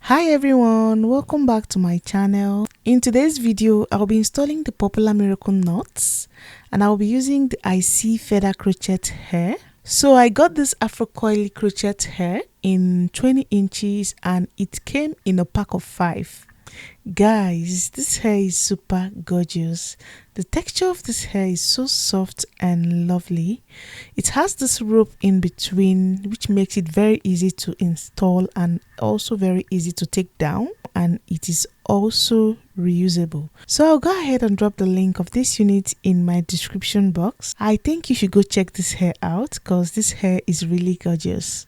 Hi everyone, welcome back to my channel. In today's video, I'll be installing the popular miracle knots and I'll be using the ISEE feather crochet hair. So I got this Afro coily crochet hair in 20 inches and it came in a pack of 5. Guys, this hair is super gorgeous. The texture of this hair is so soft and lovely. It has this rope in between which makes it very easy to install and also very easy to take down, and it is also reusable. So I'll go ahead and drop the link of this unit in my description box. I think you should go check this hair out because this hair is really gorgeous.